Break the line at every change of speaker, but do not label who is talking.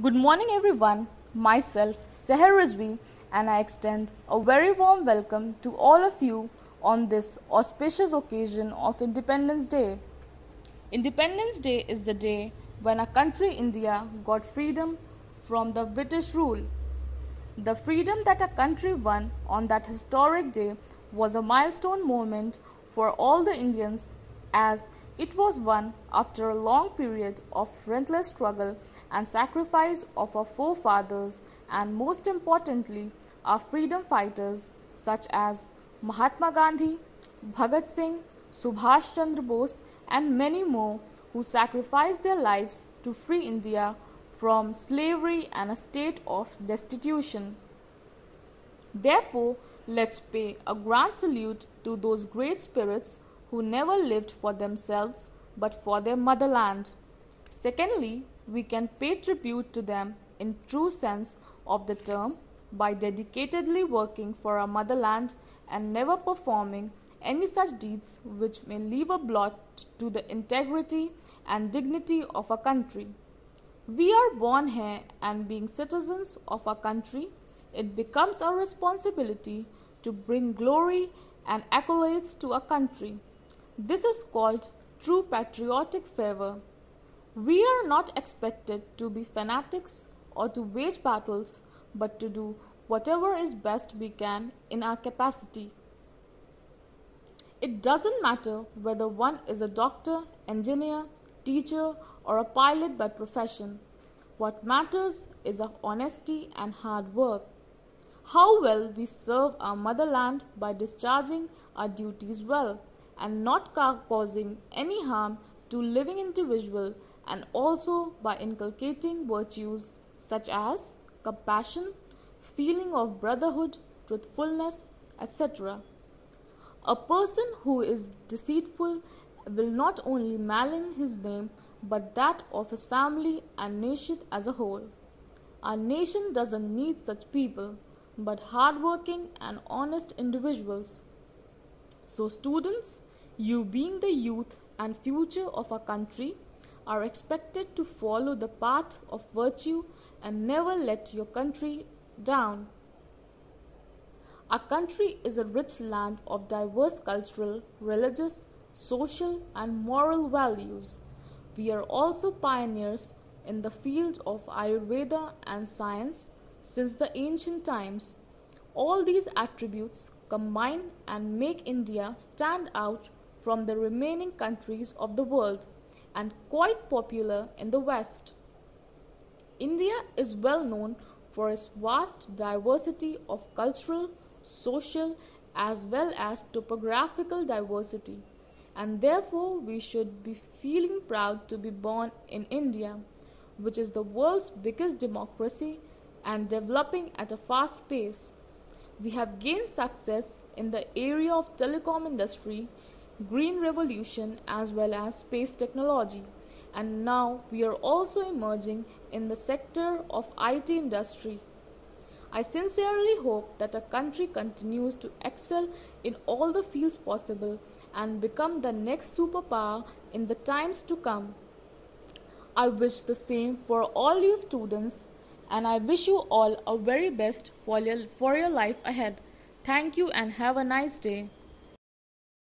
Good morning, everyone. Myself, Seher Rizvi, and I extend a very warm welcome to all of you on this auspicious occasion of Independence Day. Independence Day is the day when our country, India, got freedom from the British rule. The freedom that our country won on that historic day was a milestone moment for all the Indians, as it was won after a long period of relentless struggle and sacrifice of our forefathers and, most importantly, our freedom fighters such as Mahatma Gandhi, Bhagat Singh, Subhash Chandra Bose, and many more who sacrificed their lives to free India from slavery and a state of destitution. Therefore, let's pay a grand salute to those great spirits who never lived for themselves but for their motherland. Secondly, we can pay tribute to them in true sense of the term by dedicatedly working for our motherland and never performing any such deeds which may leave a blot to the integrity and dignity of our country. We are born here, and being citizens of our country, it becomes our responsibility to bring glory and accolades to our country. This is called true patriotic fervor. We are not expected to be fanatics or to wage battles, but to do whatever is best we can in our capacity. It doesn't matter whether one is a doctor, engineer, teacher, or a pilot by profession. What matters is our honesty and hard work. How well we serve our motherland by discharging our duties well and not causing any harm to living individual, and also by inculcating virtues such as compassion, feeling of brotherhood, truthfulness, etc. A person who is deceitful will not only malign his name but that of his family and nation as a whole. Our nation doesn't need such people but hardworking and honest individuals. So, students, you being the youth and future of our country, are expected to follow the path of virtue and never let your country down. Our country is a rich land of diverse cultural, religious, social, and moral values. We are also pioneers in the field of Ayurveda and science since the ancient times. All these attributes combine and make India stand out from the remaining countries of the world and quite popular in the West. India is well known for its vast diversity of cultural, social, as well as topographical diversity, and therefore we should be feeling proud to be born in India, which is the world's biggest democracy and developing at a fast pace. We have gained success in the area of telecom industry, green revolution, as well as space technology, and now we are also emerging in the sector of IT industry. I sincerely hope that our country continues to excel in all the fields possible and become the next superpower in the times to come. I wish the same for all you students, and I wish you all a very best for your life ahead. Thank you and have a nice day.